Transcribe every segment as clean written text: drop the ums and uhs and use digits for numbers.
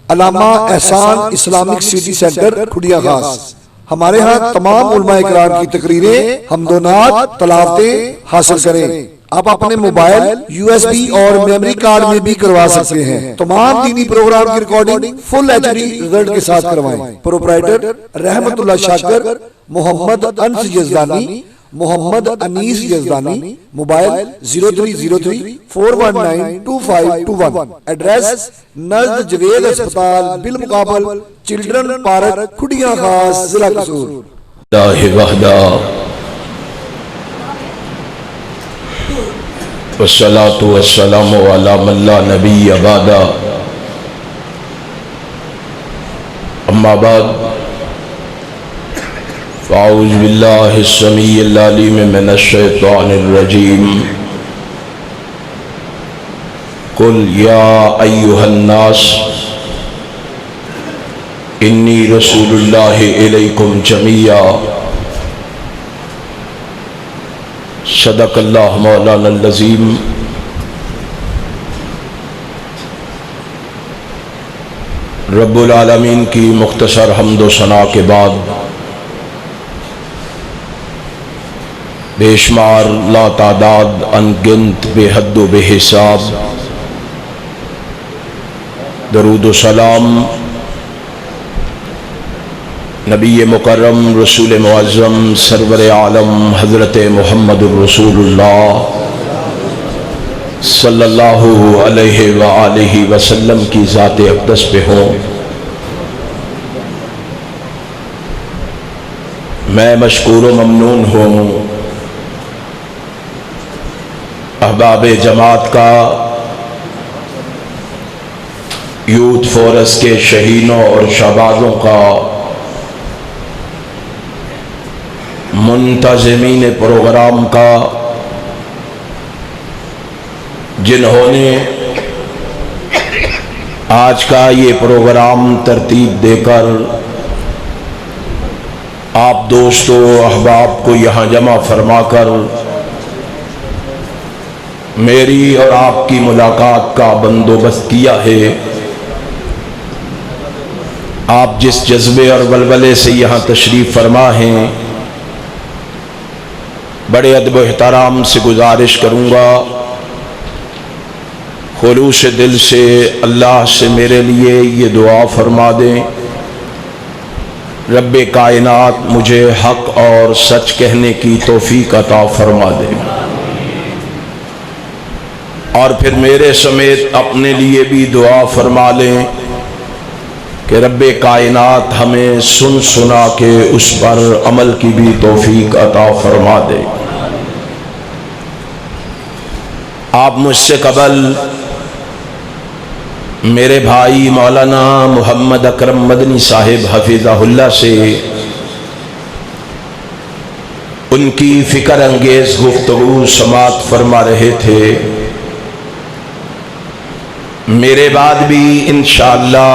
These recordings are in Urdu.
علامہ احسان اسلامک سٹی سینٹر کھڑیا خاص۔ ہمارے ہاں تمام علماء اکرام کی تقریریں، حمد و نعت، تلاوتیں حاصل کریں۔ آپ اپنے موبائل USB اور میموری کارڈ میں بھی کروا سکتے ہیں۔ تمام دینی پروگرام کی ریکارڈنگ فل HD ریزلٹ کے ساتھ کروائیں۔ پروپرائٹر رحمت اللہ شاکر، محمد انس یزدانی، محمد انیس یزدانی، موبائل 0303-419-2521۔ ایڈریس نزد جوید اسپتال بالمقابل چلڈرن پارک کھڑیا خاص، ضلع قصور۔ اللہ وحدہ والصلاة والسلام علی من لا نبی بعدہ، اما بعد فاعوذ باللہ السمیع العلیم من الشیطان الرجیم۔ قل یا ایہا الناس انی رسول اللہ الیکم جمیعا۔ صدق اللہ مولانا العظیم۔ رب العالمین کی مختصر حمد و ثنا کے بعد بے شمار لا تعداد انگنت بے حد و بے حساب درود و سلام نبی مکرم رسول معظم سرور عالم حضرت محمد الرسول اللہ صلی اللہ علیہ وآلہ وسلم کی ذات اقدس پہ ہوں۔ میں مشکور و ممنون ہوں احباب جماعت کا، یوتھ فورس کے شہینوں اور شہبازوں کا، منتظمین پروگرام کا، جنہوں نے آج کا یہ پروگرام ترتیب دے کر آپ دوستوں احباب کو یہاں جمع فرما کر میری اور آپ کی ملاقات کا بندوبست کیا ہے۔ آپ جس جذبے اور ولولے سے یہاں تشریف فرما ہیں، بڑے ادب و احترام سے گزارش کروں گا، خلوص دل سے اللہ سے میرے لیے یہ دعا فرما دیں، رب کائنات مجھے حق اور سچ کہنے کی توفیق عطا فرما دے، اور پھر میرے سمیت اپنے لیے بھی دعا فرما لیں کہ رب کائنات ہمیں سن سنا کے اس پر عمل کی بھی توفیق عطا فرما دے۔ آپ مجھ سے قبل میرے بھائی مولانا محمد اکرم مدنی صاحب حفظہ اللہ سے ان کی فکر انگیز گفتگو سماعت فرما رہے تھے۔ میرے بعد بھی انشاءاللہ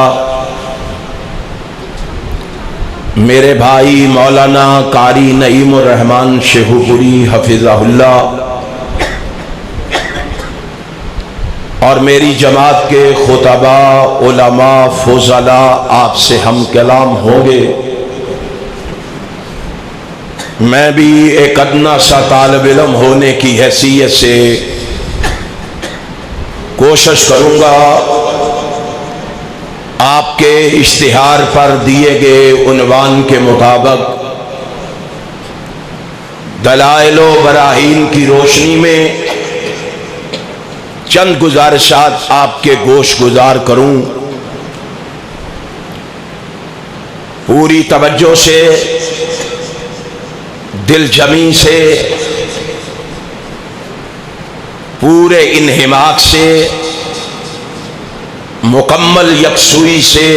میرے بھائی مولانا قاری نعیم الرحمن شیخو پوری حفظہ اللہ اور میری جماعت کے خطباء، علماء، فضلاء آپ سے ہم کلام ہوں گے۔ میں بھی ایک ادنا سا طالب علم ہونے کی حیثیت سے کوشش کروں گا آپ کے اشتہار پر دیے گئے عنوان کے مطابق دلائل و براہین کی روشنی میں چند گزارشات آپ کے گوش گزار کروں۔ پوری توجہ سے، دل جمی سے، پورے انہماک سے، مکمل یکسوئی سے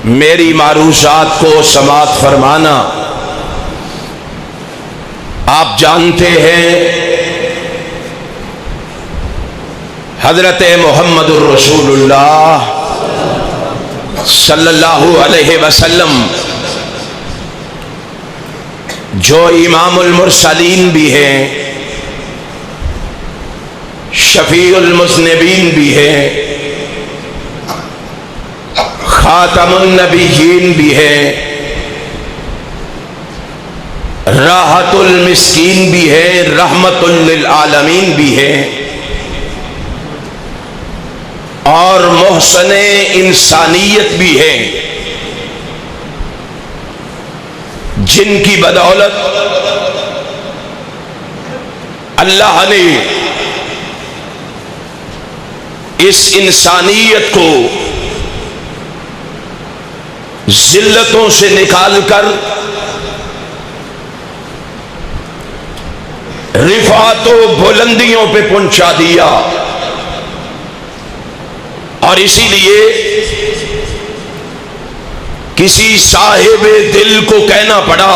میری معروضات کو سماعت فرمانا۔ آپ جانتے ہیں حضرت محمد الرسول اللہ صلی اللہ علیہ وسلم جو امام المرسلین بھی ہیں، شفیع المذنبین بھی ہیں، خاتم النبیین بھی ہے، راحت المسکین بھی ہے، رحمت للعالمین بھی ہے، اور محسن انسانیت بھی ہے، جن کی بدولت اللہ نے اس انسانیت کو ذلتوں سے نکال کر رفعت و بلندیوں پہ پہنچا دیا. اور اسی لیے کسی صاحب دل کو کہنا پڑا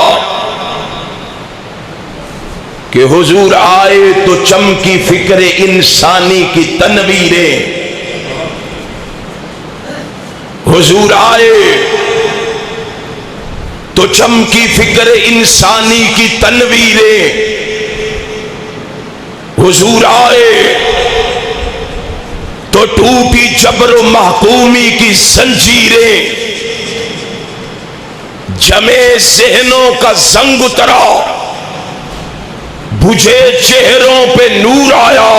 کہ حضور آئے تو چمکی فکر انسانی کی تنویریں، حضور آئے تو چمکی فکر انسانی کی تنویریں، حضور آئے تو ٹوٹی جبر و محکومی کی زنجیریں، جمے ذہنوں کا زنگ اترا، بجھے چہروں پہ نور آیا.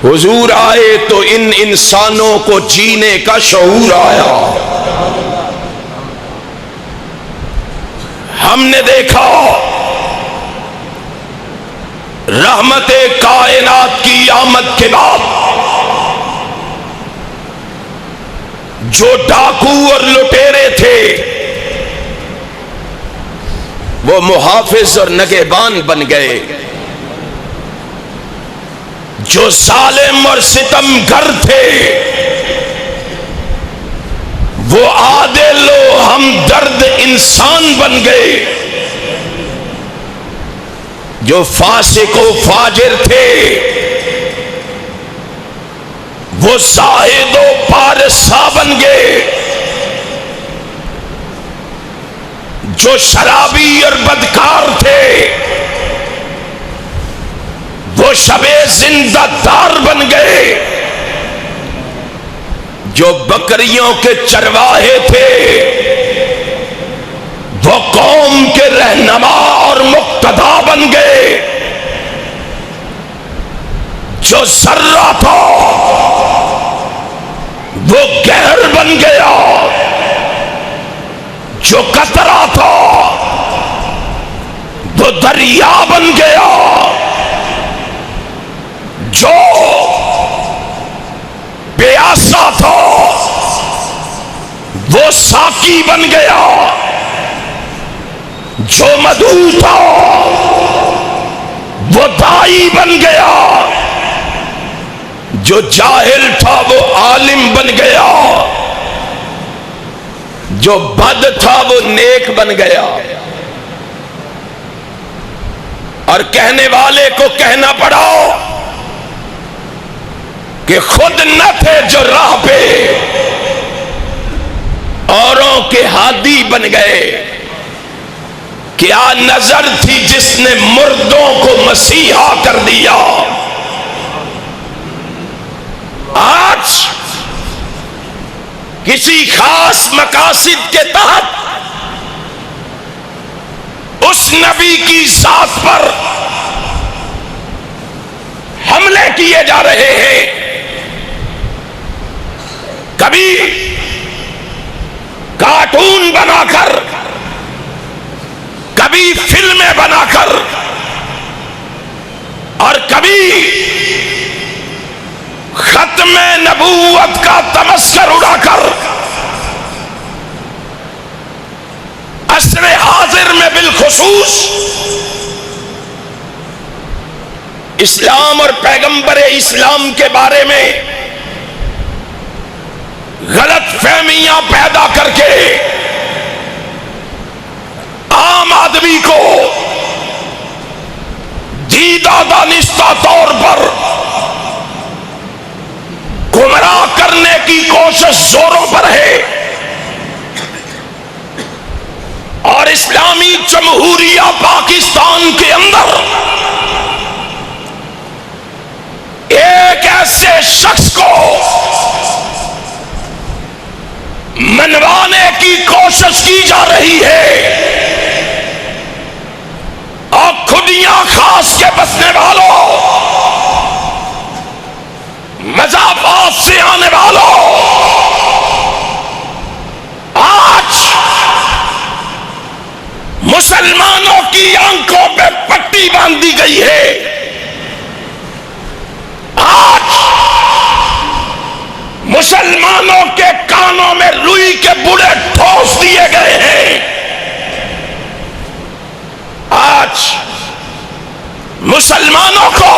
حضور آئے تو ان انسانوں کو جینے کا شعور آیا. ہم نے دیکھا رحمت کائنات کی آمد کے بعد جو ڈاکو اور لٹیرے تھے وہ محافظ اور نگہبان بن گئے، جو ظالم اور ستمگر تھے وہ عادل و ہمدرد انسان بن گئے، جو فاسق و فاجر تھے وہ زاہد و پارسا بن گئے، جو شرابی اور بدکار تھے وہ شب زندہ دار بن گئے، جو بکریوں کے چرواہے تھے وہ قوم کے رہنما اور مقتدا بن گئے، جو ذرہ تھا وہ گہر بن گیا، جو قطرہ تھا وہ دریا بن گیا، جو پیاسا تھا وہ ساقی بن گیا، جو مدعو تھا وہ دائی بن گیا، جو جاہل تھا وہ عالم بن گیا، جو بد تھا وہ نیک بن گیا. اور کہنے والے کو کہنا پڑا کہ خود نہ تھے جو راہ پہ اوروں کے ہادی بن گئے، کیا نظر تھی جس نے مردوں کو مسیحا کر دیا. آج کسی خاص مقاصد کے تحت اس نبی کی ذات پر حملے کیے جا رہے ہیں. کبھی کارٹون بنا کر، کبھی فلمیں بنا کر، اور کبھی ختم نبوت کا تمسخر اڑا کر عصر حاضر میں بالخصوص اسلام اور پیغمبر اسلام کے بارے میں غلط فہمیاں پیدا کر کے عام آدمی کو دیدہ دانستہ طور پر گمراہ کرنے کی کوشش زوروں پر ہے. اور اسلامی جمہوریہ پاکستان کے اندر ایک ایسے شخص کو کوشش کی جا رہی ہے، اور کھڈیاں خاص کے بسنے والوں، مضافات سے آنے والوں، آج مسلمانوں کی آنکھوں پہ پٹی باندھ دی گئی ہے، آج مسلمانوں کے کانوں میں روئی کے بڑے ٹھوس دیے گئے ہیں، آج مسلمانوں کو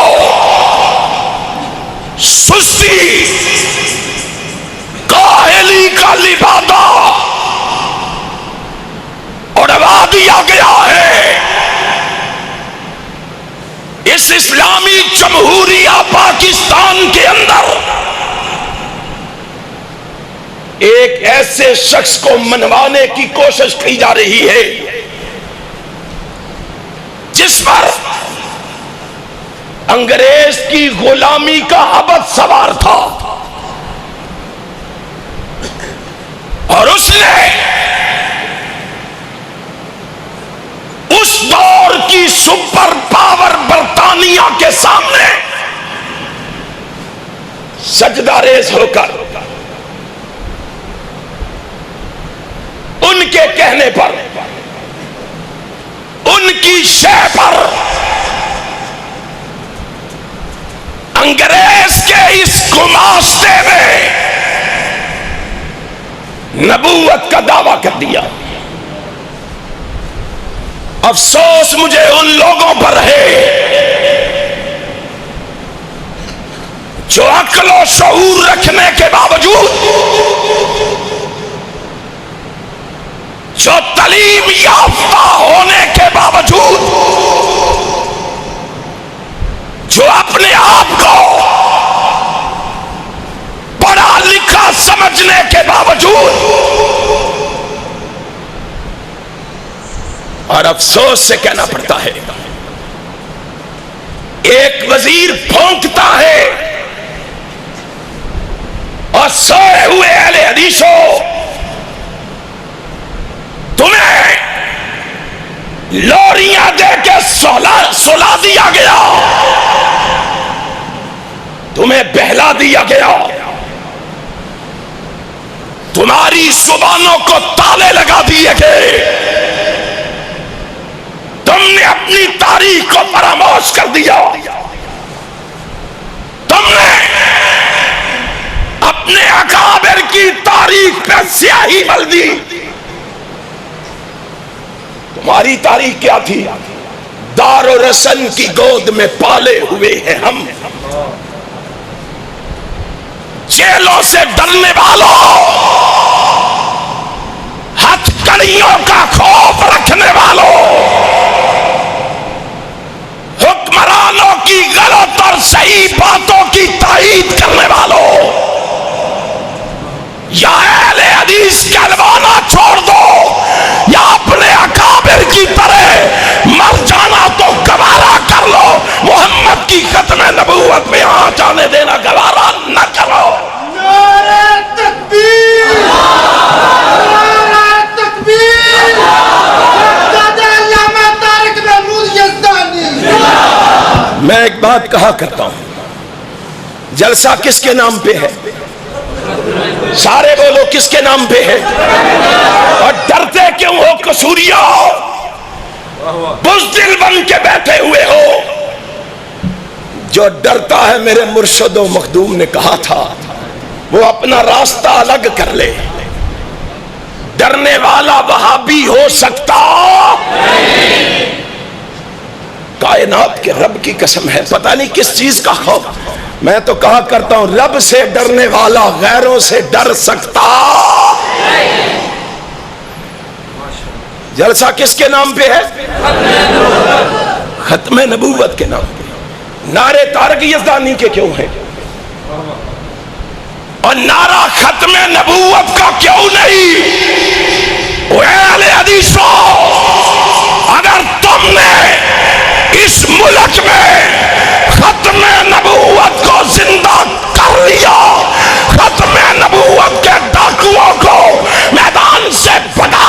سستی کاہلی کا لبادہ اڑوا دیا گیا ہے۔ اس اسلامی جمہوریہ پاکستان کے اندر ایک ایسے شخص کو منوانے کی کوشش کی جا رہی ہے جس پر انگریز کی غلامی کا ابد سوار تھا، اور اس نے اس دور کی سپر پاور برطانیہ کے سامنے سجدہ ریز ہو کر ان کے کہنے پر، ان کی شے پر، انگریز کے اس گماشتے میں نبوت کا دعویٰ کر دیا۔ افسوس مجھے ان لوگوں پر ہے جو عقل و شعور رکھنے کے باوجود، جو تعلیم یافتہ ہونے کے باوجود، جو اپنے آپ کو پڑھا لکھا سمجھنے کے باوجود، اور افسوس سے کہنا پڑتا ہے ایک وزیر پھونکتا ہے اور سوئے ہوئے اہل حدیثوں، تمہیں لوریاں دے کے سلا دیا گیا، تمہیں بہلا دیا گیا، تمہاری زبانوں کو تالے لگا دیے گئے، تم نے اپنی تاریخ کو فراموش کر دیا، تم نے اپنے اکابر کی تاریخ پہ سیاہی مل دی۔ تمہاری تاریخ کیا تھی؟ دار و رسن کی گود میں پالے ہوئے ہیں ہم، جیلوں سے ڈرنے والوں، ہتھ کڑیوں کا خوف رکھنے والوں، حکمرانوں کی غلط اور صحیح باتوں کی تائید کرنے والوں، یا اہل حدیث کہلوانا چھوڑ دو یا اپنے اکابر کی طرح مر جانا تو گوارا کر لو، محمد کی ختم نبوت میں آ جانے دینا گوارا نہ کرو۔ نعرہ تکبیر، نعرہ تکبیر، دادا علامہ طارق محمود یزدانی۔ میں ایک بات کہا کرتا ہوں، جلسہ کس کے نام پہ ہے؟ سارے بولو کس کے نام پہ ہے؟ اور ڈرتے کیوں ہو قصوریوں؟ بزدل بن کے بیٹھے ہوئے ہو؟ جو ڈرتا ہے، میرے مرشد و مخدوم نے کہا تھا، وہ اپنا راستہ الگ کر لے۔ ڈرنے والا وہابی ہو سکتا؟ کائنات کے رب کی قسم ہے، پتہ نہیں کس چیز کا خوف۔ میں تو کہا کرتا ہوں، رب سے ڈرنے والا غیروں سے ڈر سکتا؟ جلسہ کس کے نام پہ ہے؟ ختم نبوت کے نام پہ۔ نعرے طارق یزدانی کے کیوں ہیں؟ اور نعرہ ختم نبوت کا کیوں نہیں؟ اے اہل حدیثوں، اگر تم نے اس ملک میں ختم نبوت کو زندہ کر لیا، ختم نبوت کے ڈاکوؤں کو میدان سے بھگا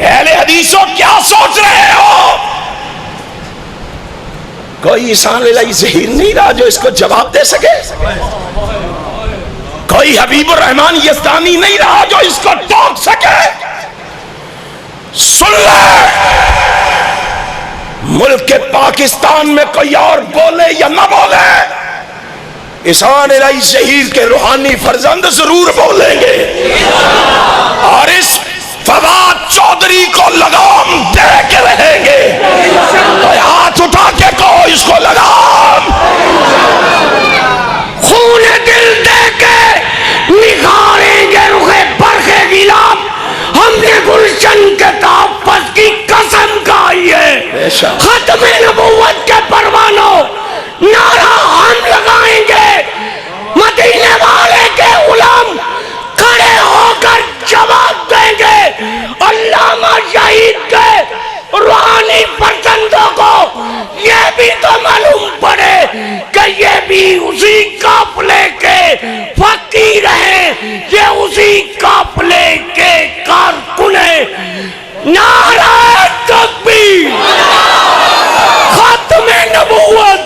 اہل حدیثوں کیا سوچ رہے ہو؟ کوئی عیسان الہی ظہیر نہیں رہا جو اس کو جواب دے سکے، کوئی حبیب الرحمان یزدانی نہیں رہا جو اس کو ٹوک سکے۔ سن لے، ملک پاکستان میں کوئی اور بولے یا نہ بولے، عیسان الہی ظہیر کے روحانی فرزند ضرور بولیں گے، اور اس فواد چودھری کو لگام دے کے رہیں گے۔ ہاتھ اٹھا کے کہو اس کو لگام، خون دل دے کے نکھاریں گے رخ برق گلاب۔ ہم نے گلشن کے تحفظ کی قسم کھائی ہے، ختم نبوت کے پروانوں نعرہ ہم لگائیں گے، مدینے والے کے غلام کھڑے ہو کر جواب دیں گے۔ علامہ شہید کے روحانی فرزندوں کو یہ بھی تو معلوم پڑے کہ یہ بھی اسی قافلے کے فقیر ہیں، یہ اسی قافلے کے کارکن ہیں۔ نعرہ تکبیر، ختم نبوت،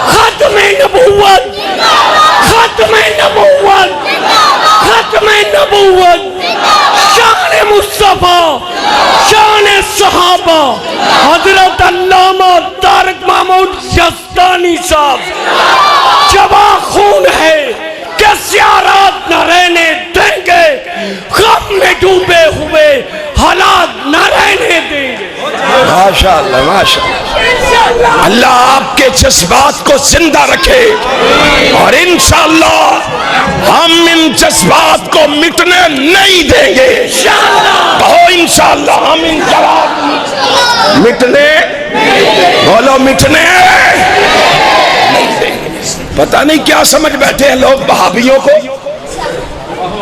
ختم نبوت، ختم نبوت، ختم نبوت، شان مصطفیٰ، شان صحابہ، حضرت علامہ طارق محمود یزدانی صاحب۔ جبا خون ہے کہ زیارات نہ رہنے دیں گے، غم میں ڈوبے ہوئے حالات نہ رہنے دیں گے۔ ماشاءاللہ ماشاءاللہ، اللہ آپ کے جذبات کو زندہ رکھے، اور انشاءاللہ ہم ان جذبات کو مٹنے نہیں دیں گے۔ کہو انشاءاللہ ہم ان جذبات مٹنے، بولو مٹنے نہیں دیں گے۔ پتہ نہیں کیا سمجھ بیٹھے ہیں لوگ وہابیوں کو،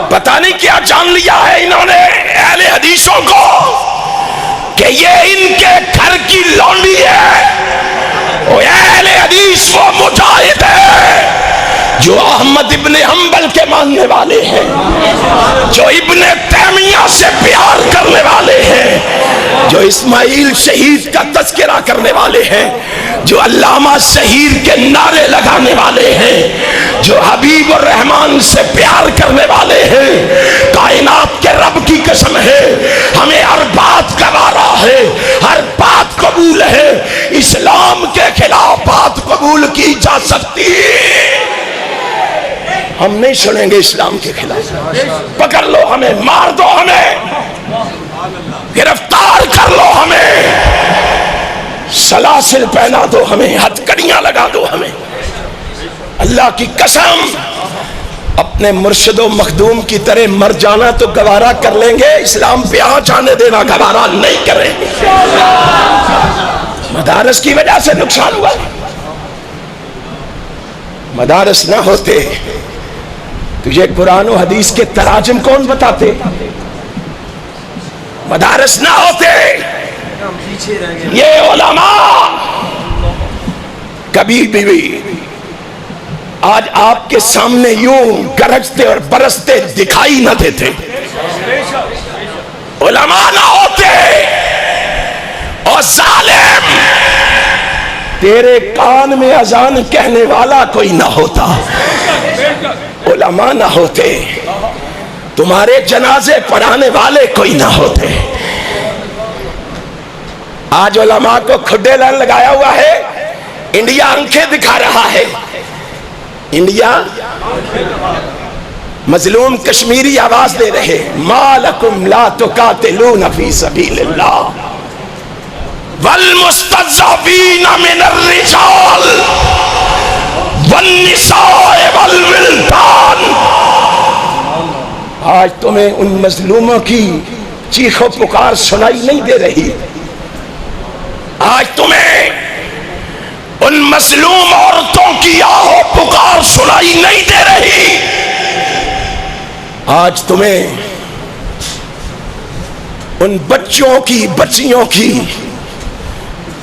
پتہ نہیں کیا جان لیا ہے انہوں نے اہل حدیثوں کو کہ یہ ان کے گھر کی لونڈی ہے۔ وہ اہل حدیث وہ مجاہد ہے جو احمد ابن حنبل کے ماننے والے ہیں، جو ابن تیمیہ سے پیار کرنے والے ہیں، جو اسماعیل شہید کا تذکرہ کرنے والے ہیں، جو علامہ شہید کے نعرے لگانے والے ہیں، جو حبیب الرحمان سے پیار کرنے والے ہیں۔ کائنات کے رب کی قسم ہے، ہمیں ہر بات گوارا ہے، ہر بات قبول ہے۔ اسلام کے خلاف بات قبول کی جا سکتی، ہم نہیں سنیں گے اسلام کے خلاف۔ پکڑ لو ہمیں، مار دو ہمیں، گرفتار کر لو ہمیں، سلاسل پہنا دو ہمیں، ہتھکڑیاں لگا دو ہمیں۔ اللہ کی قسم اپنے مرشد و مخدوم کی طرح مر جانا تو گوارا کر لیں گے، اسلام پہ آنچ آنے دینا گوارا نہیں کریں گے۔ مدارس کی وجہ سے نقصان ہوا، مدارس نہ ہوتے تجھے قرآن و حدیث کے تراجم کون بتاتے؟ مدارس نہ ہوتے یہ علماء کبھی بھی آج آپ کے سامنے یوں گرجتے اور برستے دکھائی نہ دیتے۔ علماء نہ ہوتے اور ظالم تیرے کان میں اذان کہنے والا کوئی نہ ہوتا، علماء نہ ہوتے تمہارے جنازے پڑھانے والے کوئی نہ ہوتے۔ آج علماء کو کھڈے لائن لگایا ہوا ہے، انڈیا آنکھیں دکھا رہا ہے، انڈیا مظلوم کشمیری آواز دے رہے، ما لکم لا تقاتلون فی سبیل اللہ والمستضعفین من الرجال والنساء والولدان۔ آج تمہیں ان مظلوموں کی چیخ و پکار سنائی نہیں دے رہی، آج تمہیں ان مظلوم عورتوں کی آہ و پکار سنائی نہیں دے رہی، آج تمہیں ان بچوں کی بچیوں کی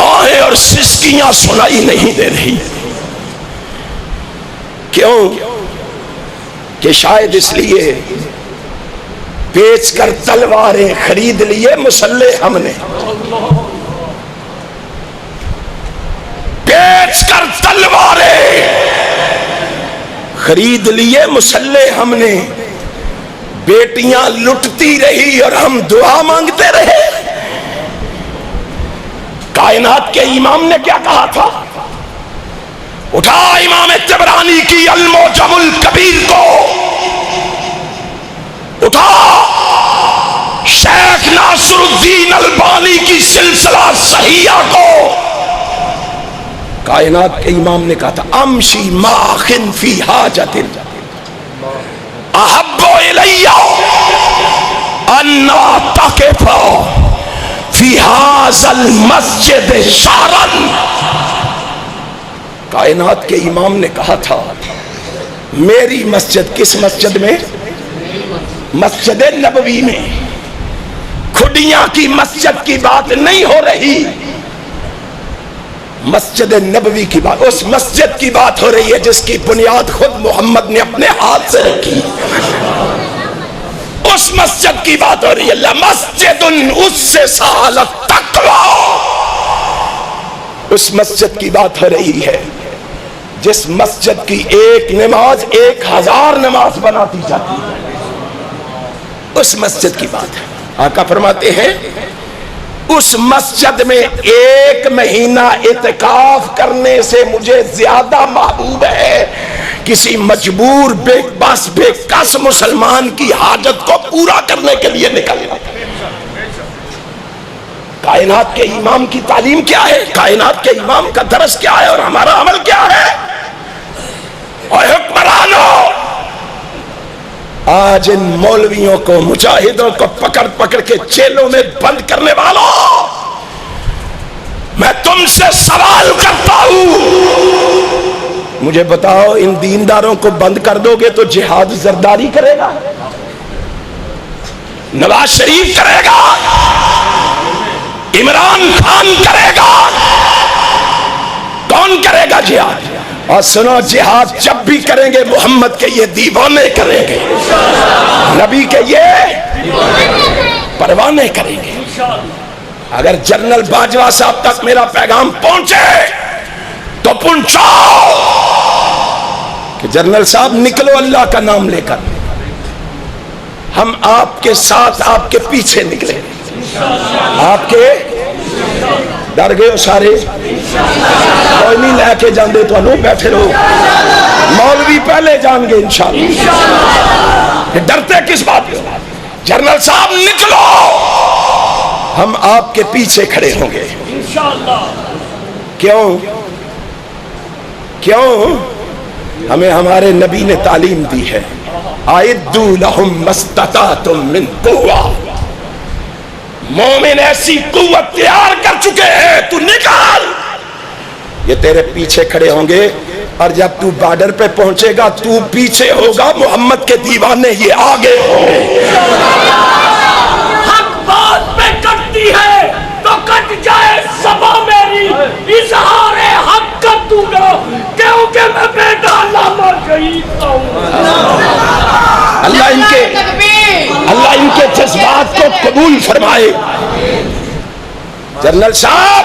آہیں اور سسکیاں سنائی نہیں دے رہی۔ کیوں؟ کہ شاید اس لیے بیچ کر تلواریں خرید لیے مسلح ہم نے، بیچ کر تلواریں خرید لیے مسلح ہم نے، بیٹیاں لٹتی رہی اور ہم دعا مانگتے رہے۔ کائنات کے امام نے کیا کہا تھا؟ اٹھا امام طبرانی کی المعجم الکبیر کو، اٹھا شیخ ناصر الدین البانی کی سلسلہ صحیحہ کو۔ کائنات کے امام نے کہا تھا امشی ماخن فی حاجت احب الی ان اعتکف فی ھذا المسجد شہرا۔ کائنات کے امام نے کہا تھا میری مسجد، کس مسجد میں؟ مسجد نبوی میں۔ کھڈیاں کی مسجد کی بات نہیں ہو رہی، مسجد نبوی کی بات، اس مسجد کی بات ہو رہی ہے جس کی بنیاد خود محمد نے اپنے ہاتھ سے رکھی، اس مسجد کی بات ہو رہی ہے۔ لمسجد اسس علی التقوی، اس مسجد کی بات ہو رہی ہے جس مسجد کی ایک نماز 1000 نماز بناتی جاتی ہے، اس مسجد کی بات ہے۔ آقا فرماتے ہیں اس مسجد میں 1 مہینہ اعتکاف کرنے سے مجھے زیادہ محبوب ہے کسی مجبور بے بس بے کس مسلمان کی حاجت کو پورا کرنے کے لیے نکلنا۔ کائنات کے امام کی تعلیم کیا ہے؟ کائنات کے امام کا درس کیا ہے اور ہمارا عمل کیا ہے؟ اور حکمرانوں، آج ان مولویوں کو، مجاہدوں کو پکڑ پکڑ کے جیلوں میں بند کرنے والوں، میں تم سے سوال کرتا ہوں، مجھے بتاؤ ان دینداروں کو بند کر دو گے تو جہاد زرداری کرے گا؟ نواز شریف کرے گا؟ عمران خان کرے گا؟ کون کرے گا جہاد؟ اور سنو، جہاد جب بھی کریں گے محمد کے یہ دیوانے کریں گے، نبی کے یہ پروانے کریں گے۔ اگر جنرل باجوہ صاحب تک میرا پیغام پہنچے تو پہنچاؤ کہ جنرل صاحب نکلو اللہ کا نام لے کر، ہم آپ کے ساتھ، آپ کے پیچھے نکلیں۔ آپ کے ڈر گئے ہو سارے؟ کوئی نہیں لے کے جاندے تو انہوں بیٹھے رہو، مولوی پہلے جان گے انشاءاللہ، ڈرتے کس بات پہ؟ جنرل صاحب نکلو، ہم آپ کے پیچھے کھڑے ہوں گے۔ کیوں؟ کیوں؟ ہمیں ہمارے نبی نے تعلیم دی ہے اعدوا لهم ما استطعتم من قوة، مومن ایسی قوت تیار کر چکے ہیں، تو نکال، یہ تیرے پیچھے کھڑے ہوں گے، اور جب تو بارڈر پہ پہنچے گا تو پیچھے ہوگا، محمد کے دیوانے یہ آگے ہوں گے۔ حق بات پہ کٹتی ہے تو کٹ جائے سبا میری، اظہار حق کر دوں گا کیونکہ میں بیٹا علامہ شہید کا ہوں۔ اللہ ان کے جذبات کو قبول فرمائے۔ جنرل صاحب،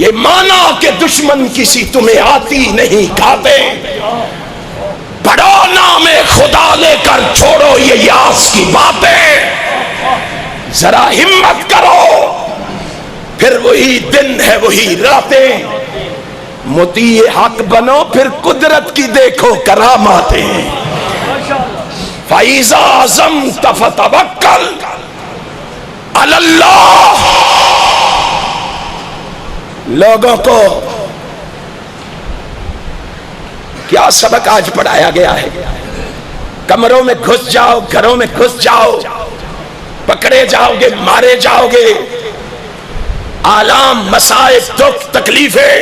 یہ مانا کہ دشمن کسی تمہیں آتی نہیں کھاتے، پڑھو نام خدا لے کر چھوڑو یہ یاس کی باتیں، ذرا ہمت کرو، پھر وہی دن ہے وہی راتیں، مطیع حق بنو پھر قدرت کی دیکھو کراماتیں، فَإِذَا عَزَمْتَ فَتَوَكَّلْ عَلَى اللَّهِ۔ لوگوں کو کیا سبق آج پڑھایا گیا ہے؟ کمروں میں گھس جاؤ، گھروں میں گھس جاؤ، پکڑے جاؤ گے، مارے جاؤ گے، آلام، مصائب، دکھ، تکلیفیں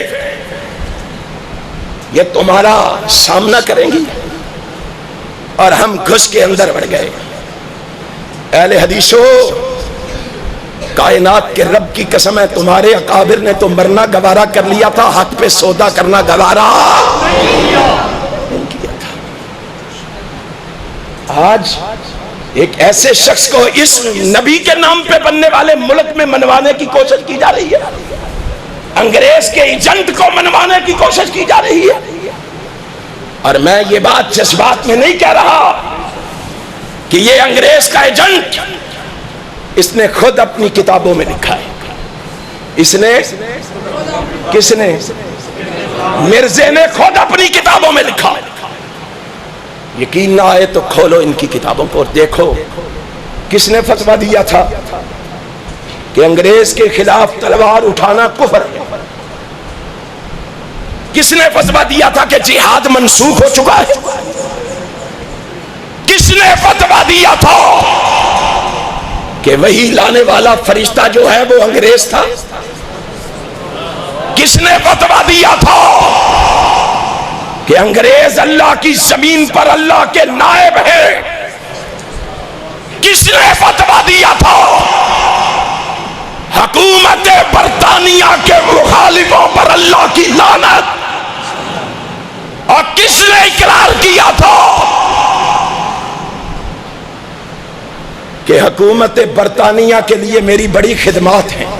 یہ تمہارا سامنا کریں گی، اور ہم گھس کے اندر بڑھ گئے۔ اہل حدیثو، کائنات کے رب کی قسم ہے، تمہارے اکابر نے تو مرنا گوارا کر لیا تھا، حق پہ سودا کرنا گوارا نہیں کیا تھا۔ آج ایک ایسے شخص کو اس نبی کے نام پہ بننے والے ملک میں منوانے کی کوشش کی جا رہی ہے، انگریز کے ایجنٹ کو منوانے کی کوشش کی جا رہی ہے۔ اور میں یہ بات جذبات میں نہیں کہہ رہا کہ یہ انگریز کا ایجنٹ، اس نے خود اپنی کتابوں میں لکھا ہے۔ اس نے کس نے؟ مرزے نے خود اپنی کتابوں میں لکھا۔ یقین نہ آئے تو کھولو ان کی کتابوں کو اور دیکھو کس نے فتویٰ دیا تھا کہ انگریز کے خلاف تلوار اٹھانا کفر ہے۔ کس نے فتویٰ دیا تھا کہ جہاد منسوخ ہو چکا ہے؟ کس نے فتویٰ دیا تھا کہ وہی لانے والا فرشتہ جو ہے وہ انگریز تھا؟ کس نے فتویٰ دیا تھا کہ انگریز اللہ کی زمین پر اللہ کے نائب ہے؟ کس نے فتویٰ دیا تھا حکومت برطانیہ کے مخالفوں پر اللہ کی لعنت؟ اور کس نے اقرار کیا تھا کہ حکومت برطانیہ کے لیے میری بڑی خدمات ہیں؟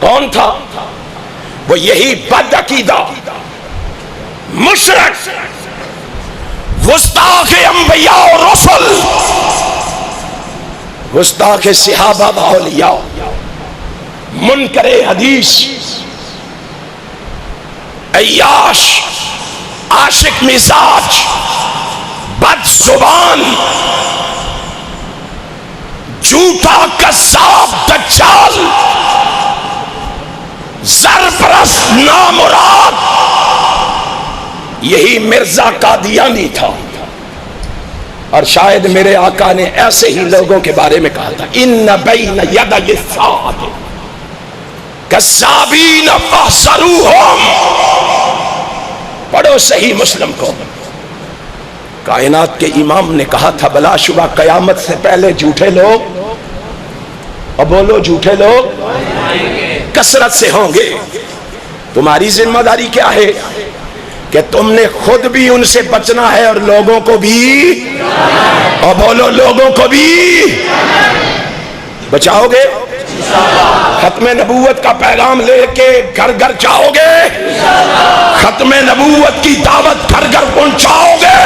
کون تھا وہ؟ یہی بد عقیدہ مشرک گستاخ انبیاء و رسل، گستاخ صحابہ و اولیاء، منکر حدیث، عیاش، عاشق مزاج، بد زبان، جھوٹا کذاب دجال، زرپرست نامراد، یہی مرزا قادیانی تھا۔ اور شاید میرے آقا نے ایسے ہی لوگوں کے بارے میں کہا تھا، ان بین یدی الساعۃ کذابین فاحذروہم۔ پڑھو صحیح مسلم کو۔ کائنات کے امام نے کہا تھا بلا شبہ قیامت سے پہلے جھوٹے لوگ، اور بولو جھوٹے لوگ کثرت سے ہوں گے۔ تمہاری ذمہ داری کیا ہے کہ تم نے خود بھی ان سے بچنا ہے اور لوگوں کو بھی، اور بولو لوگوں کو بھی بچاؤ گے۔ ختم نبوت کا پیغام لے کے گھر گھر جاؤ گے، ختم نبوت کی دعوت گھر گھر پہنچاؤ گے۔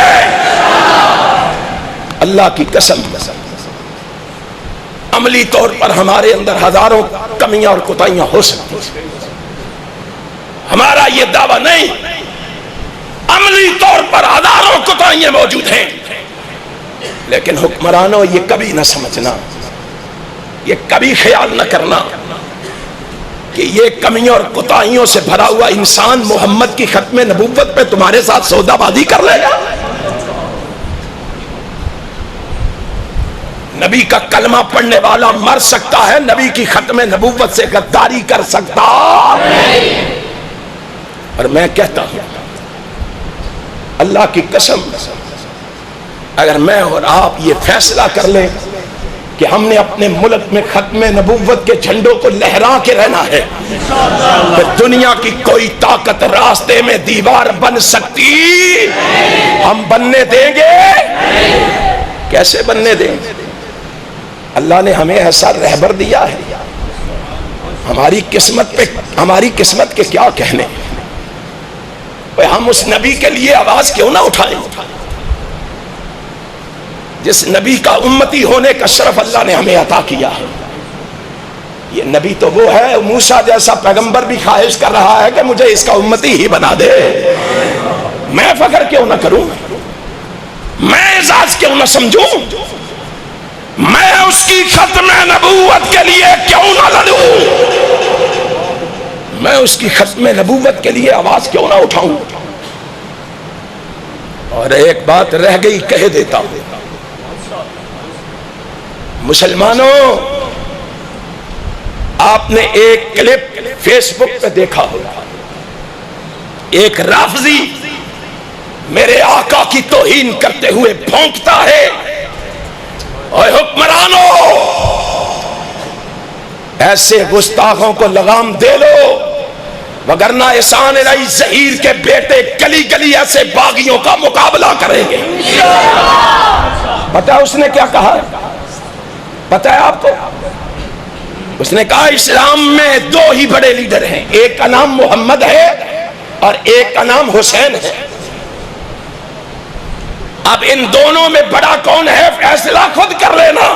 اللہ کی قسم، عملی طور پر ہمارے اندر ہزاروں کمیاں اور کوتاہیاں ہو سکتی ہیں، ہمارا یہ دعویٰ نہیں، عملی طور پر ہزاروں کوتاہیاں موجود ہیں، لیکن حکمرانوں یہ کبھی نہ سمجھنا، یہ کبھی خیال نہ کرنا کہ یہ کمیوں اور کوتاہیوں سے بھرا ہوا انسان محمد کی ختم نبوت پہ تمہارے ساتھ سودا بازی کر لے گا۔ نبی کا کلمہ پڑھنے والا مر سکتا ہے، نبی کی ختم نبوت سے غداری کر سکتا۔ اور میں کہتا ہوں اللہ کی قسم، اگر میں اور آپ یہ فیصلہ کر لیں کہ ہم نے اپنے ملک میں ختم نبوت کے جھنڈوں کو لہرا کے رہنا ہے، کہ دنیا کی کوئی طاقت راستے میں دیوار بن سکتی ہم بننے دیں گے؟ کیسے بننے دیں گے؟ اللہ نے ہمیں ایسا رہبر دیا ہے، ہماری قسمت کے کیا کہنے، ہم اس نبی کے لیے آواز کیوں نہ اٹھائیں جس نبی کا امتی ہونے کا شرف اللہ نے ہمیں عطا کیا ہے۔ یہ نبی تو وہ ہے، موسیٰ جیسا پیغمبر بھی خواہش کر رہا ہے کہ مجھے اس کا امتی ہی بنا دے، میں فخر کیوں نہ کروں، میں اعزاز کیوں نہ سمجھوں، میں اس کی ختم نبوت کے لیے کیوں نہ لڑوں، میں اس کی ختم نبوت کے لیے آواز کیوں نہ اٹھاؤں۔ اور ایک بات رہ گئی کہہ دیتا ہوں، مسلمانوں، آپ نے ایک کلپ فیس بک پہ دیکھا ہوگا، ایک رافضی میرے آقا کی توہین کرتے ہوئے بھونکتا ہے، اے حکمرانوں، ایسے گستاخوں کو لگام دے لو، وگرنہ احسان الہی ظہیر کے بیٹے گلی گلی ایسے باغیوں کا مقابلہ کریں گے۔ پتہ ہے اس نے کیا کہا؟ پتہ ہے آپ کو؟ اس نے کہا اسلام میں دو ہی بڑے لیڈر ہیں، ایک کا نام محمد ہے اور ایک کا نام حسین ہے۔ اب ان دونوں میں بڑا کون ہے فیصلہ خود کر لینا۔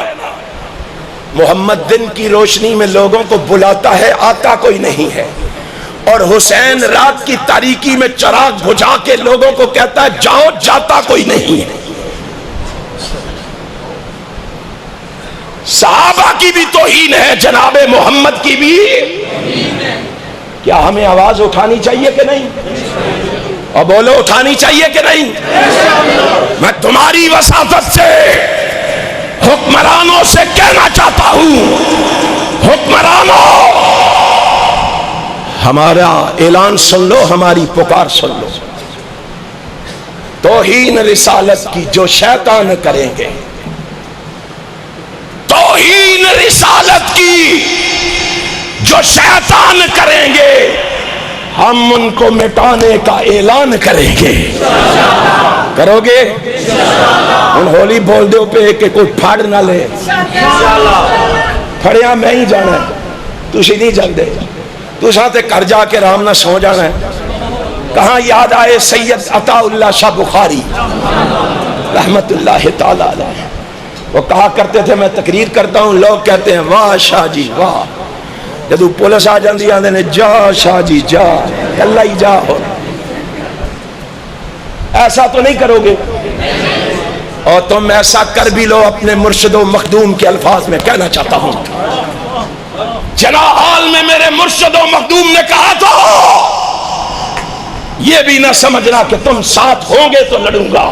محمد دن کی روشنی میں لوگوں کو بلاتا ہے، آتا کوئی نہیں ہے، اور حسین رات کی تاریکی میں چراغ بجھا کے لوگوں کو کہتا ہے جاؤ، جاتا کوئی نہیں ہے۔ صحابہ کی بھی توہین ہے، جناب محمد کی بھی۔ کیا ہمیں آواز اٹھانی چاہیے کہ نہیں؟ اور بولو اٹھانی چاہیے کہ نہیں؟ میں تمہاری وساطت سے حکمرانوں سے کہنا چاہتا ہوں، حکمرانوں ہمارا اعلان سن لو، ہماری پکار سن لو۔ توہین رسالت کی جو شیطان کریں گے، توہین رسالت کی جو شیطان کریں گے، ہم ان کو مٹانے کا اعلان کریں گے۔ کرو گے؟ ان ہولی بول دو پہ کہ کوئی پھاڑ نہ لے، پھڑیا میں ہی جانا ہے، تُسی نہیں جان دے، تو ساتھے کر جا کے رام نہ سو جانا ہے۔ کہاں یاد آئے سید عطا اللہ شاہ بخاری رحمت اللہ تعالی علیہ، وہ کہا کرتے تھے میں تقریر کرتا ہوں، لوگ کہتے ہیں واہ شاہ جی واہ، جدو پولیس آ جاندی آندے نے جا شاہ جی جا، اللہ ہی جا ہو۔ ایسا تو نہیں کرو گے؟ اور تم ایسا کر بھی لو، اپنے مرشد و مخدوم کے الفاظ میں کہنا چاہتا ہوں، جنا حال میں میرے مرشد و مخدوم نے کہا تو یہ بھی نہ سمجھنا کہ تم ساتھ ہوں گے تو لڑوں گا،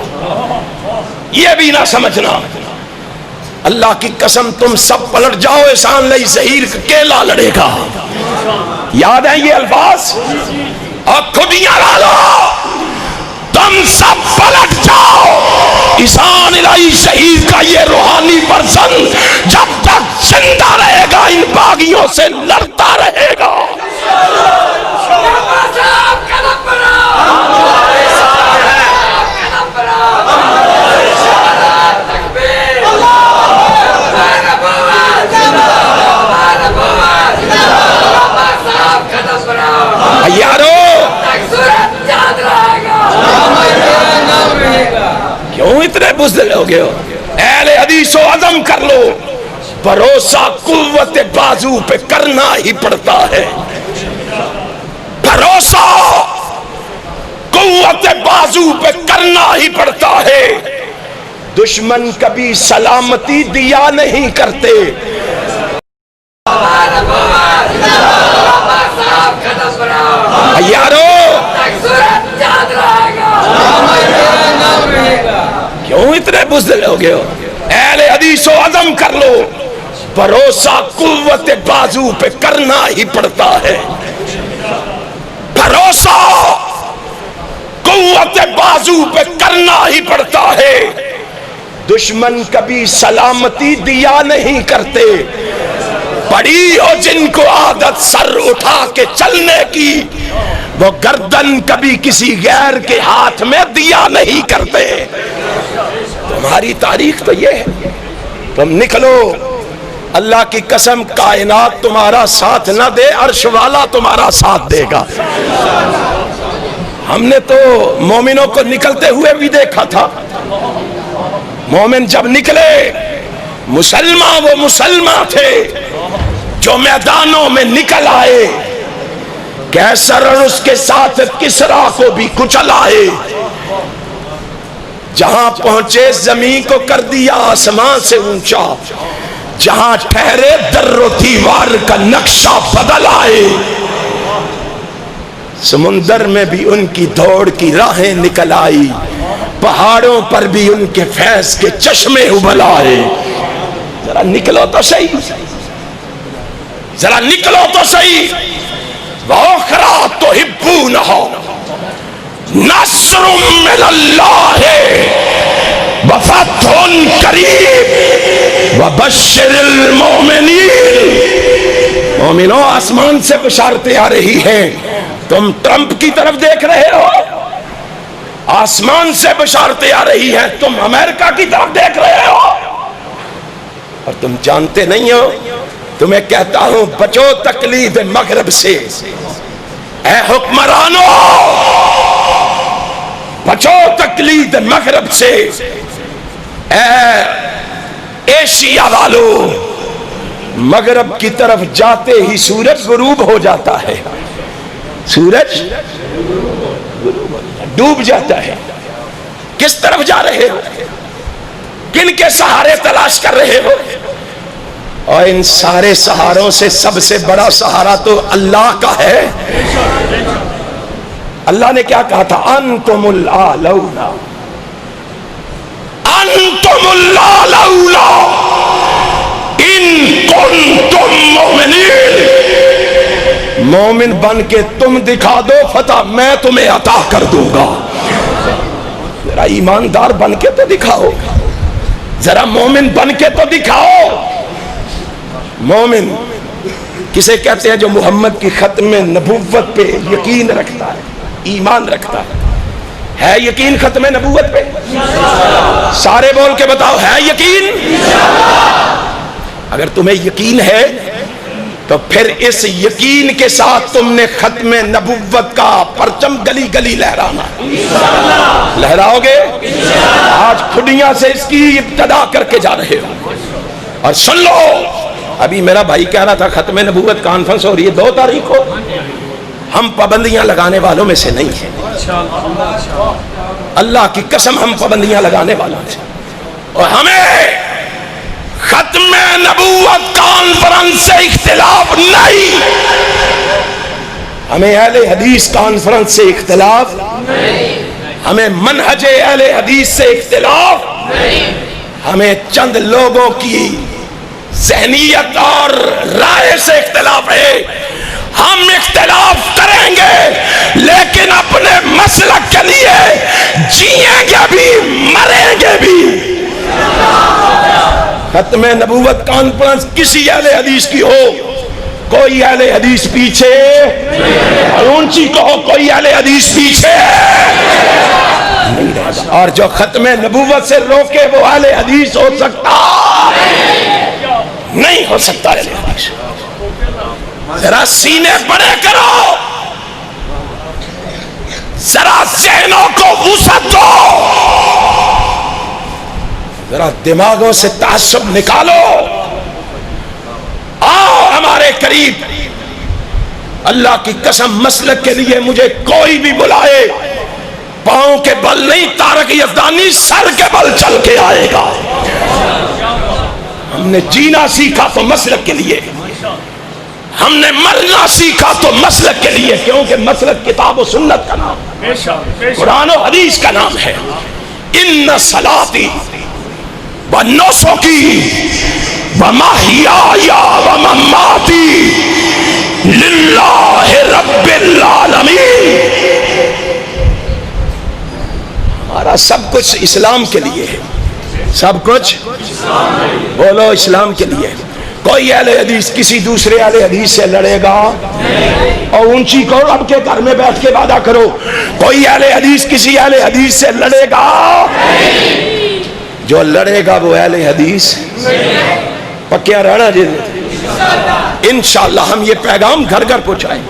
یہ بھی نہ سمجھنا، اللہ کی قسم تم سب پلٹ جاؤ، احسان لئی ظہیر کیلا لڑے گا۔ یاد ہیں یہ الفاظ؟ اور کھڈیاں ڈالو، تم سب پلٹ جاؤ، احسان الہی شہید کا یہ روحانی پرسن جب تک زندہ رہے گا ان باغیوں سے لڑتا رہے گا۔ یارو کیوں اتنے بزدل ہو گئے ہو؟ اہل حدیث و عزم کر لو، بھروسہ قوت بازو پہ کرنا ہی پڑتا ہے، بھروسہ قوت بازو پہ کرنا ہی پڑتا ہے۔ دشمن کبھی سلامتی دیا نہیں کرتے، یارو کیوں اتنے بزدل ہو گئے ہو؟ اہل حدیث و عزم کر لو، بھروسہ قوت بازو پہ کرنا ہی پڑتا ہے، بھروسہ قوت بازو پہ کرنا ہی پڑتا ہے۔ دشمن کبھی سلامتی دیا نہیں کرتے، پڑی ہو جن کو عادت سر اٹھا کے چلنے کی، وہ گردن کبھی کسی غیر کے ہاتھ میں دیا نہیں کرتے۔ تمہاری تاریخ تو یہ ہے، تم نکلو، اللہ کی قسم کائنات تمہارا ساتھ نہ دے، عرش والا تمہارا ساتھ دے گا۔ ہم نے تو مومنوں کو نکلتے ہوئے بھی دیکھا تھا، مومن جب نکلے مسلمان وہ مسلمان تھے جو میدانوں میں نکل آئے، کیسر اور اس کے ساتھ کسرا کو بھی کچل آئے، جہاں پہنچے زمین کو کر دیا آسمان سے اونچا، جہاں ٹھہرے در و دیوار کا نقشہ بدل آئے، سمندر میں بھی ان کی دوڑ کی راہیں نکل آئی، پہاڑوں پر بھی ان کے فیض کے چشمے ابل آئے۔ ذرا نکلو تو صحیح، ذرا نکلو تو صحیح۔ وَأُخْرَىٰ تُحِبُّونَهَا نَصْرٌ مِّنَ اللَّهِ وَفَتْحٌ قَرِیبٌ وَبَشِّرِ الْمُؤْمِنِینَ۔ مومنوں آسمان سے بشارتیں آ رہی ہیں، تم ٹرمپ کی طرف دیکھ رہے ہو، آسمان سے بشارتیں آ رہی ہیں، تم امریکہ کی طرف دیکھ رہے ہو اور تم جانتے نہیں ہو. تمہیں کہتا ہوں بچو تقلید مغرب سے، اے حکمرانو بچو تقلید مغرب سے، اے ایشیا والو. مغرب کی طرف جاتے ہی سورج غروب ہو جاتا ہے، سورج ڈوب جاتا ہے. کس طرف جا رہے ہو؟ کن کے سہارے تلاش کر رہے ہو؟ اور ان سارے سہاروں سے سب سے بڑا سہارا تو اللہ کا ہے. اللہ نے کیا کہا تھا؟ انتم الاعلون، انتم الاعلون ان کنتم مومنین. مومن بن کے تم دکھا دو فتح میں تمہیں عطا کر دوں گا. ذرا ایماندار بن کے تو دکھاؤ، ذرا مومن بن کے تو دکھاؤ. مومن کسے کہتے ہیں؟ جو محمد کی ختم نبوت پہ یقین رکھتا ہے، ایمان رکھتا ہے یقین ختم نبوت پہ؟ سارے بول کے بتاؤ، ہے یقین؟ اگر تمہیں یقین ہے تو پھر اس یقین کے ساتھ تم نے ختم نبوت کا پرچم گلی گلی لہرانا. لہراؤ گے؟ آج کھڈیاں سے اس کی ابتدا کر کے جا رہے ہو. اور سن لو، ابھی میرا بھائی کہہ رہا تھا ختم نبوت کانفرنس ہو رہی ہے 2 تاریخ کو. ہم پابندیاں لگانے والوں میں سے نہیں ہیں، اللہ کی قسم ہم پابندیاں لگانے والوں میں سے. اور ہمیں ختم نبوت کانفرنس سے اختلاف نہیں، ہمیں اہل حدیث کانفرنس سے اختلاف نہیں، ہمیں منہج اہل حدیث سے اختلاف نہیں، ہمیں چند لوگوں کی ذہنیت اور رائے سے اختلاف ہے. ہم اختلاف کریں گے لیکن اپنے مسلک کے لیے جیئیں گے بھی مریں گے بھی. ختم نبوت کانفرنس کسی اہل حدیث کی ہو، کوئی اہل حدیث پیچھے، اور اونچی کہو کوئی اہل حدیث پیچھے نہیں رہے گا. اور جو ختم نبوت سے روکے وہ اہل حدیث ہو سکتا نہیں، ہو سکتا اہل حدیث. ذرا سینے بڑے کرو، ذرا ذہنوں کو وسعت دو، ذرا دماغوں سے تعصب نکالو. آؤ ہمارے قریب. اللہ کی قسم مسلک کے لیے مجھے کوئی بھی بلائے، پاؤں کے بل نہیں، طارق یزدانی سر کے بل چل کے آئے گا. ہم نے جینا سیکھا تو مسلک کے لیے، ہم نے مرنا سیکھا تو مسلک کے لیے، کیونکہ مسلک کتاب و سنت کا نام، قرآن و حدیث کا نام ہے. ان صلاتی و نسکی و محیای و مماتی للہ رب العالمین. ہمارا سب کچھ اسلام کے لیے ہے، سب کچھ بولو اسلام کے لیے. کوئی اہل حدیث کسی دوسرے اہل حدیث سے لڑے گا؟ اور اونچی کو رب کے گھر میں بیٹھ کے وعدہ کرو، کوئی اہل حدیث کسی اہل حدیث سے لڑے گا؟ جو لڑے گا وہ اہل حدیث پکیا رہنا جی. انشاءاللہ ہم یہ پیغام گھر گھر پہنچائیں.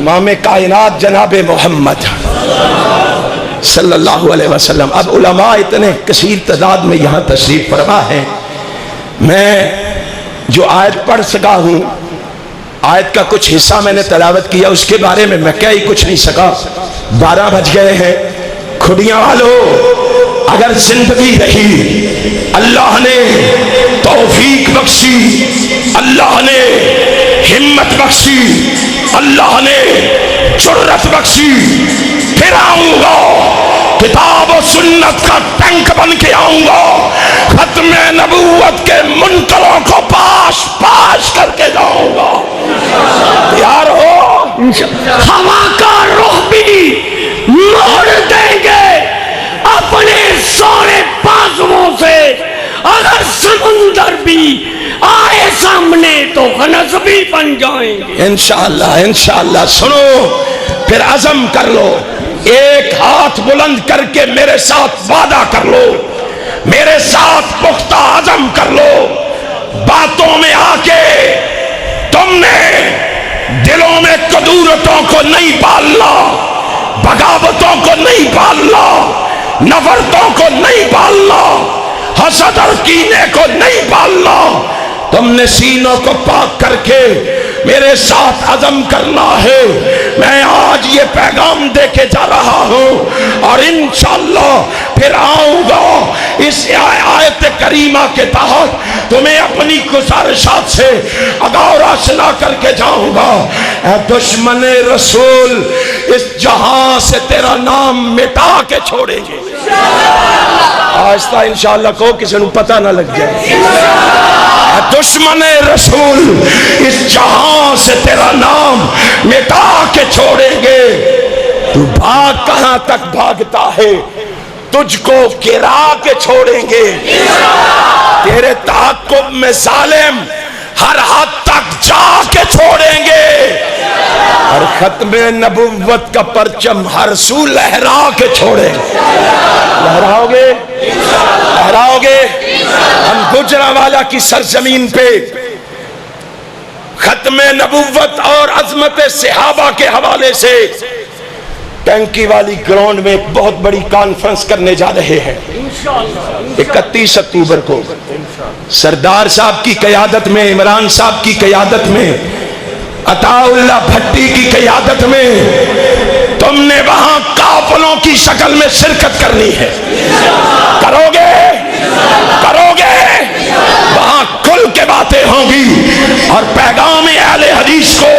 امام کائنات جناب محمد صلی اللہ علیہ وسلم. اب علماء اتنے کثیر تعداد میں یہاں تشریف فرما ہے. میں جو آیت پڑھ سکا ہوں، آیت کا کچھ حصہ میں نے تلاوت کیا، اس کے بارے میں کہہ ہی کچھ نہیں سکا. 12 بج گئے ہیں. کھڈیاں والو اگر زندگی رہی، اللہ نے توفیق بخشی، اللہ نے ہمت بخشی، اللہ نے جرأت بخشی، پھر آؤں گا کتاب و سنت کا ٹینک بن کے آؤں گا، ختم نبوت کے منکروں کو پاش پاش کر کے جاؤں گا. تیار ہو؟ ہوا کا رخ بھی موڑ دیں گے اپنے سارے بازوؤں سے. اگر سمندر بھی آئے سامنے تو غنز بھی بن جائیں گے انشاءاللہ. انشاءاللہ. سنو پھر عزم کر لو، ایک ہاتھ بلند کر کے میرے ساتھ وعدہ کر لو، میرے ساتھ پختہ عزم کر لو، باتوں میں آ کے تم نے دلوں میں کدورتوں کو نہیں پالنا، بغاوتوں کو نہیں پالنا، نفرتوں کو نہیں پالنا، حسد اور کینے کو نہیں پالنا، تم نے سینوں کو پاک کر کے میرے ساتھ عزم کرنا ہے۔ میں آج یہ پیغام دے کے جا رہا ہوں اور انشاءاللہ پھر آؤں گا اس آیت کریمہ کے تحت تمہیں اپنی گزارشات سے آگاہ اور آشنا کر کے جاؤں گا۔ اے دشمن رسول، اس جہاں سے تیرا نام مٹا کے چھوڑیں گے۔ آہستہ انشاءاللہ کو کسی نے پتہ نہ لگ جائے۔ دشمن رسول، اس جہاں سے تیرا نام مٹا کے چھوڑیں گے۔ تو بھاگ کہاں تک بھاگتا ہے، تجھ کو گرا کے چھوڑیں گے۔ تیرے تعاقب میں ظالم ہر حد تک جا کے چھوڑیں گے، اور ختم نبوت کا پرچم ہر سو لہرا کے چھوڑیں گے۔ لہراؤ گے؟ لہراؤ گے؟ ہم گجرانوالہ کی سرزمین پہ ختم نبوت اور عظمت صحابہ کے حوالے سے ٹینکی والی گراؤنڈ میں ایک بہت بڑی کانفرنس کرنے جا رہے ہیں 31 اکتوبر کو، سردار صاحب کی قیادت میں، عمران صاحب کی قیادت میں، عطا اللہ بھٹی کی قیادت میں۔ تم نے وہاں قافلوں کی شکل میں شرکت کرنی ہے۔ کرو گے؟ کرو گے؟ وہاں کھل کے باتیں ہوں گی اور پیغام اہل حدیث کو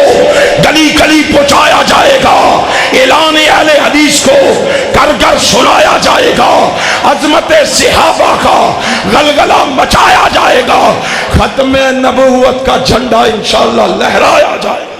گلی گلی پہنچایا جائے گا، اعلان اہل حدیث کو کر کر سنایا جائے گا، عظمت صحابہ کا غلغلہ مچایا جائے گا، ختم نبوت کا جھنڈا انشاءاللہ لہرایا جائے گا۔